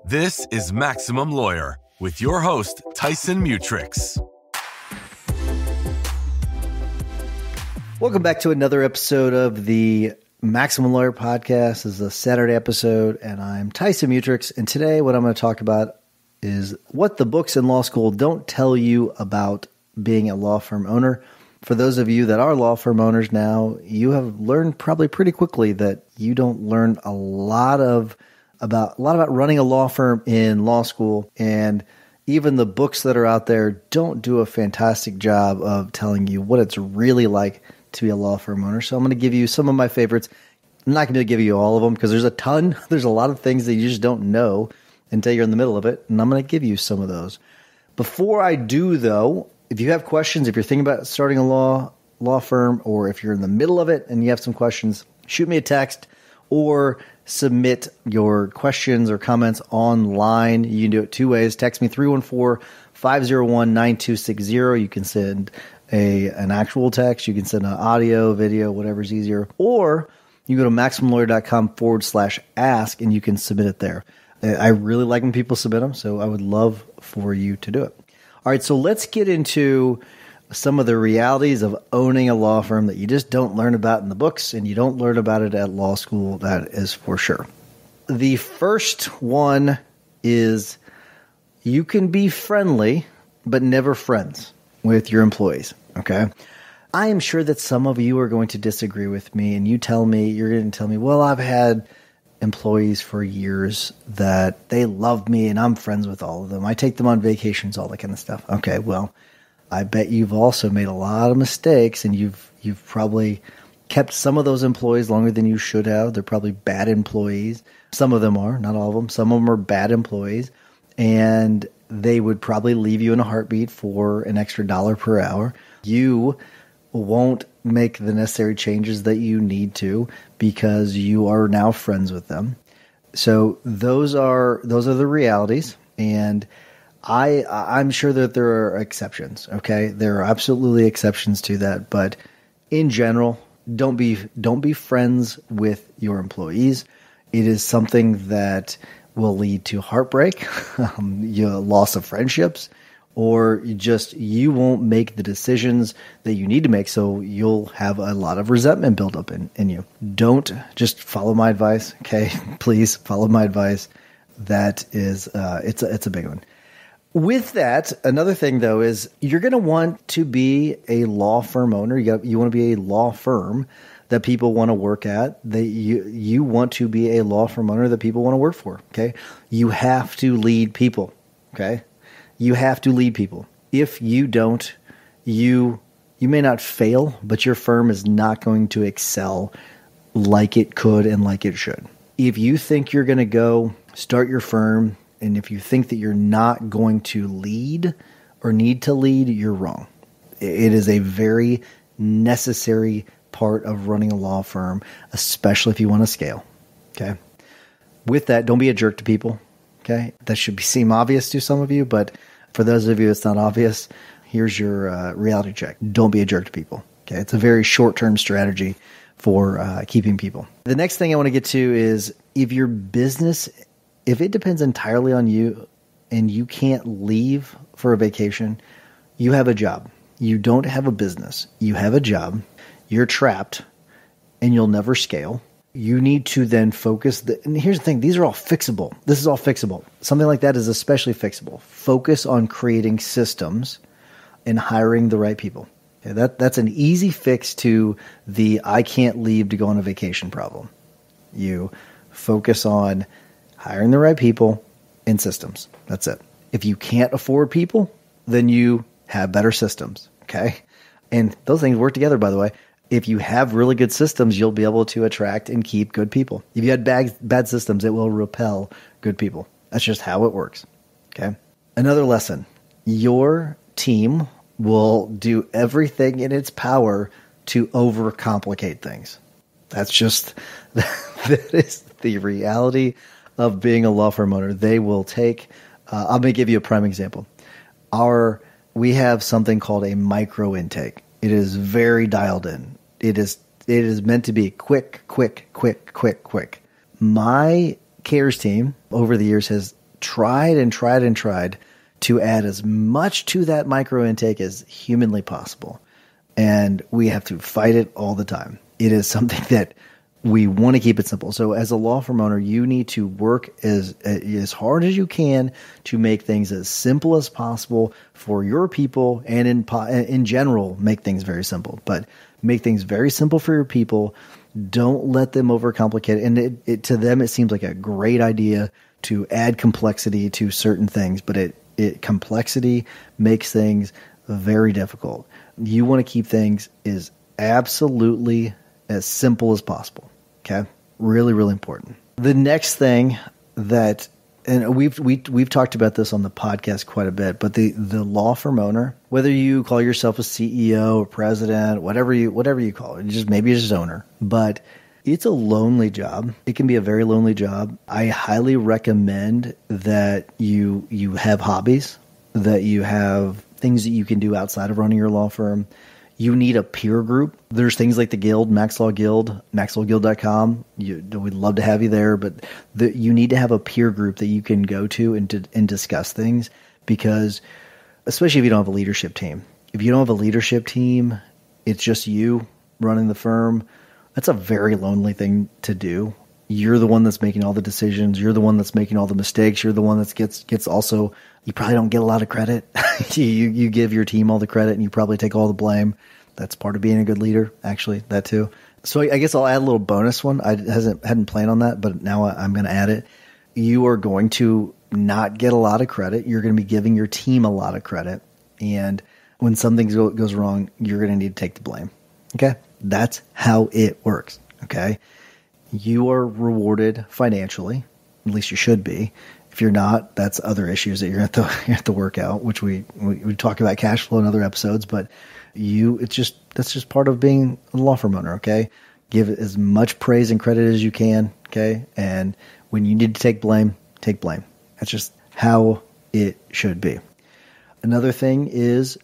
This is Maximum Lawyer with your host, Tyson Mutrux. Welcome back to another episode of the Maximum Lawyer Podcast. This is a Saturday episode, and I'm Tyson Mutrux. And today what I'm going to talk about is what the books in law school don't tell you about being a law firm owner. For those of you that are law firm owners now, you have learned probably pretty quickly that you don't learn a lot about running a law firm in law school, and even the books that are out there don't do a fantastic job of telling you what it's really like to be a law firm owner. So I'm going to give you some of my favorites. I'm not going to give you all of them because there's a ton. There's a lot of things that you just don't know until you're in the middle of it, and I'm going to give you some of those. Before I do, though, if you have questions, if you're thinking about starting a law firm, or if you're in the middle of it and you have some questions, shoot me a text or submit your questions or comments online. You can do it two ways. Text me 314-501-9260. You can send an actual text. You can send an audio, video, whatever's easier. Or you go to MaximumLawyer.com/ask and you can submit it there. I really like when people submit them, so I would love for you to do it. All right, so let's get into some of the realities of owning a law firm that you just don't learn about in the books, and you don't learn about it at law school, that is for sure. The first one is you can be friendly, but never friends with your employees, okay? I am sure that some of you are going to disagree with me, and you're going to tell me, well, I've had employees for years that they love me and I'm friends with all of them. I take them on vacations, all that kind of stuff. Okay, well, I bet you've also made a lot of mistakes, and you've probably kept some of those employees longer than you should have. They're probably bad employees. Some of them are, not all of them. Some of them are bad employees, and they would probably leave you in a heartbeat for an extra $1 per hour. You won't make the necessary changes that you need to because you are now friends with them. So those are the realities, and I'm sure that there are exceptions. Okay, there are absolutely exceptions to that, but in general, don't be friends with your employees. It is something that will lead to heartbreak, loss of friendships, or you won't make the decisions that you need to make, so you'll have a lot of resentment build up in you. Don't just follow my advice, okay? Please follow my advice. That is, it's a big one. With that, another thing, though, is you're going to want to be a law firm owner. You want to be a law firm that people want to work at. You want to be a law firm owner that people want to work for, okay? You have to lead people, okay? You have to lead people. If you don't, you may not fail, but your firm is not going to excel like it could and like it should. If you think you're going to go start your firm, and if you think that you're not going to lead or need to lead, you're wrong. It is a very necessary part of running a law firm, especially if you want to scale. Okay. With that, don't be a jerk to people. Okay. That should seem obvious to some of you, but for those of you it's not obvious, here's your reality check. Don't be a jerk to people. Okay. It's a very short-term strategy for keeping people. The next thing I want to get to is if your business, if it depends entirely on you and you can't leave for a vacation, you have a job. You don't have a business. You have a job. You're trapped and you'll never scale. You need to then focus. And here's the thing. These are all fixable. This is all fixable. Something like that is especially fixable. Focus on creating systems and hiring the right people. Okay, that's an easy fix to the I can't leave to go on a vacation problem. You focus on hiring the right people and systems. That's it. If you can't afford people, then you have better systems. Okay. And those things work together, by the way. If you have really good systems, you'll be able to attract and keep good people. If you had bad systems, it will repel good people. That's just how it works. Okay. Another lesson. Your team will do everything in its power to overcomplicate things. That is the reality of being a law firm owner. They will take, I'm going to give you a prime example. We have something called a micro intake. It is very dialed in. It is meant to be quick. my cares team over the years has tried and tried and tried to add as much to that micro intake as humanly possible. And we have to fight it all the time. It is something that we want to keep it simple. So as a law firm owner, you need to work as hard as you can to make things as simple as possible for your people, and in general, make things very simple. But make things very simple for your people. Don't let them overcomplicate it. And to them, it seems like a great idea to add complexity to certain things, but complexity makes things very difficult. You want to keep things as absolutely as simple as possible. Okay? Really, really important. The next thing that, and we've talked about this on the podcast quite a bit, but the law firm owner, whether you call yourself a CEO or president, whatever you call it, maybe it's just owner, but it's a lonely job. It can be a very lonely job. I highly recommend that you have hobbies, that you have things that you can do outside of running your law firm. You need a peer group. There's things like the Guild, Max Law Guild, maxlawguild.com. We'd love to have you there, but you need to have a peer group that you can go to and discuss things, because especially if you don't have a leadership team. If you don't have a leadership team, it's just you running the firm. That's a very lonely thing to do. You're the one that's making all the decisions. You're the one that's making all the mistakes. You're the one that gets also, you probably don't get a lot of credit. you give your team all the credit and you probably take all the blame. That's part of being a good leader, actually, that too. So I guess I'll add a little bonus one. I hadn't planned on that, but now I'm going to add it. You are going to not get a lot of credit. You're going to be giving your team a lot of credit. And when something goes wrong, you're going to need to take the blame. Okay? That's how it works. Okay? You are rewarded financially. At least you should be. If you're not, that's other issues that you're going to have to work out, which we talk about cash flow in other episodes. But that's just part of being a law firm owner. Okay, give it as much praise and credit as you can. Okay, and when you need to take blame, take blame. That's just how it should be. Another thing is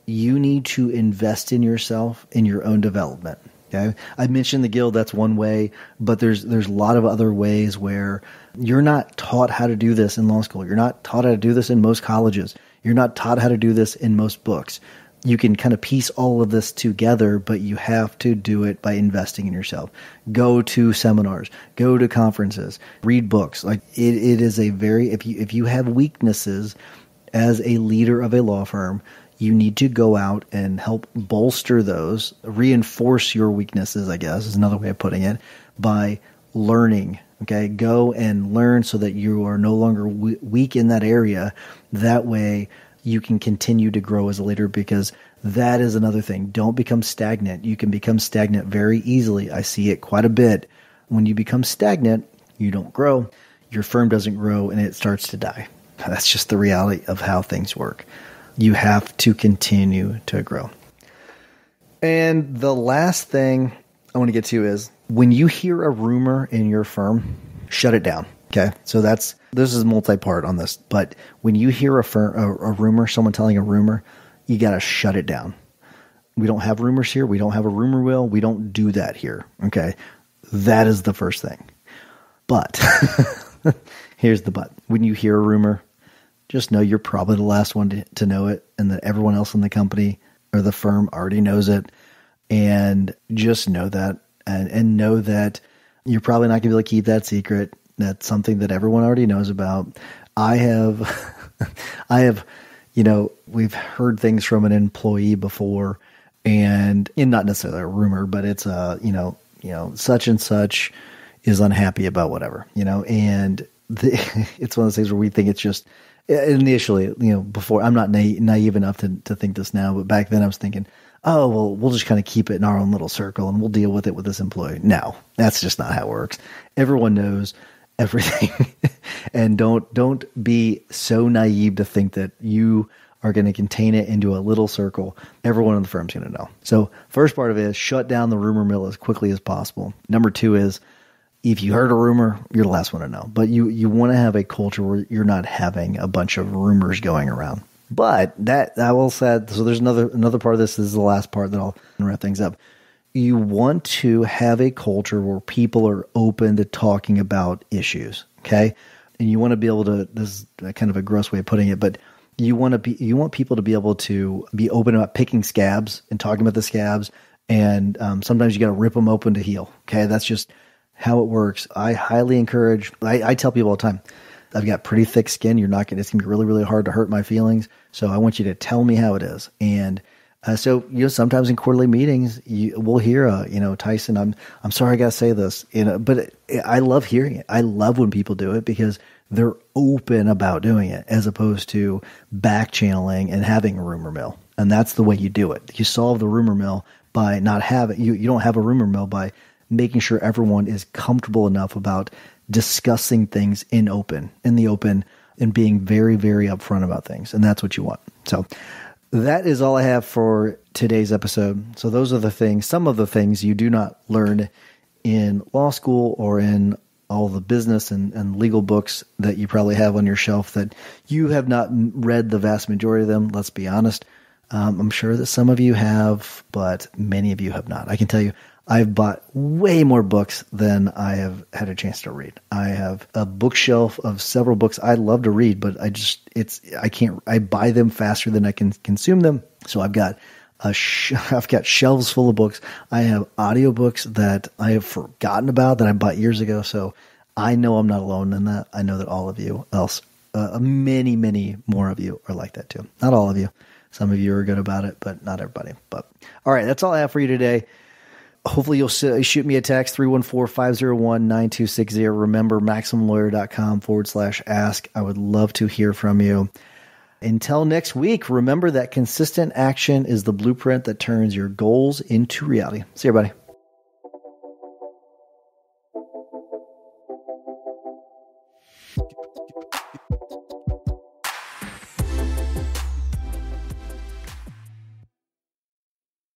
you need to invest in yourself, in your own development. Okay, I mentioned the Guild. That's one way, but there's a lot of other ways where you're not taught how to do this in law school. You're not taught how to do this in most colleges. You're not taught how to do this in most books. You can kind of piece all of this together, but you have to do it by investing in yourself. Go to seminars, go to conferences, read books. Like it is a very, if you have weaknesses as a leader of a law firm, you need to go out and help bolster those, reinforce your weaknesses, I guess is another way of putting it, by learning. Okay, go and learn so that you are no longer weak in that area. That way you can continue to grow as a leader, because that is another thing. Don't become stagnant. You can become stagnant very easily. I see it quite a bit. When you become stagnant, you don't grow, your firm doesn't grow, and it starts to die. That's just the reality of how things work. You have to continue to grow. And the last thing I want to get to is when you hear a rumor in your firm, shut it down. Okay. So this is multi-part on this, but when you hear a rumor, someone telling a rumor, you got to shut it down. We don't have rumors here. We don't have a rumor wheel. We don't do that here. Okay. That is the first thing. But here's the but. When you hear a rumor, just know you're probably the last one to know it, and that everyone else in the company or the firm already knows it. And just know that, and know that you're probably not going to be able to keep that secret. That's something that everyone already knows about. I have, we've heard things from an employee before, and not necessarily a rumor, but it's such and such is unhappy about whatever, and it's one of those things where we think it's just, initially, before, I'm not naive enough to think this now, but back then I was thinking, oh, well, we'll just kind of keep it in our own little circle and we'll deal with it with this employee. No, that's just not how it works. Everyone knows everything. And don't be so naive to think that you are going to contain it into a little circle. Everyone in the firm's going to know. So first part of it is shut down the rumor mill as quickly as possible. Number two is, if you heard a rumor, you're the last one to know. But you want to have a culture where you're not having a bunch of rumors going around. But that will say, so there's another part of this. This is the last part that I'll wrap things up. you want to have a culture where people are open to talking about issues, okay? And you want to be able to, this is kind of a gross way of putting it, but you want people to be able to be open about picking scabs and talking about the scabs. And sometimes you got to rip them open to heal. Okay. That's just how it works. I highly encourage, I tell people all the time, I've got pretty thick skin. It's going to be really, really hard to hurt my feelings. So I want you to tell me how it is. And so, sometimes in quarterly meetings, we'll hear, Tyson, I'm sorry I got to say this, but I love hearing it. I love when people do it because they're open about doing it as opposed to back channeling and having a rumor mill. And that's the way you do it. You solve the rumor mill by not having, you don't have a rumor mill by making sure everyone is comfortable enough about discussing things in the open and being very, very upfront about things. And that's what you want. So that is all I have for today's episode. So those are some of the things you do not learn in law school or in all the business and legal books that you probably have on your shelf that you have not read the vast majority of them. Let's be honest. I'm sure that some of you have, but many of you have not. I can tell you, I've bought way more books than I have had a chance to read. I have a bookshelf of several books I love to read, but I buy them faster than I can consume them. So I've got I've got shelves full of books. I have audiobooks that I have forgotten about that I bought years ago. So I know I'm not alone in that. I know that all of you many, many more of you are like that too. Not all of you. Some of you are good about it, but not everybody. But all right, that's all I have for you today. Hopefully you'll shoot me a text, 314-501-9260. Remember, MaximumLawyer.com/ask. I would love to hear from you. Until next week, remember that consistent action is the blueprint that turns your goals into reality. See you, everybody.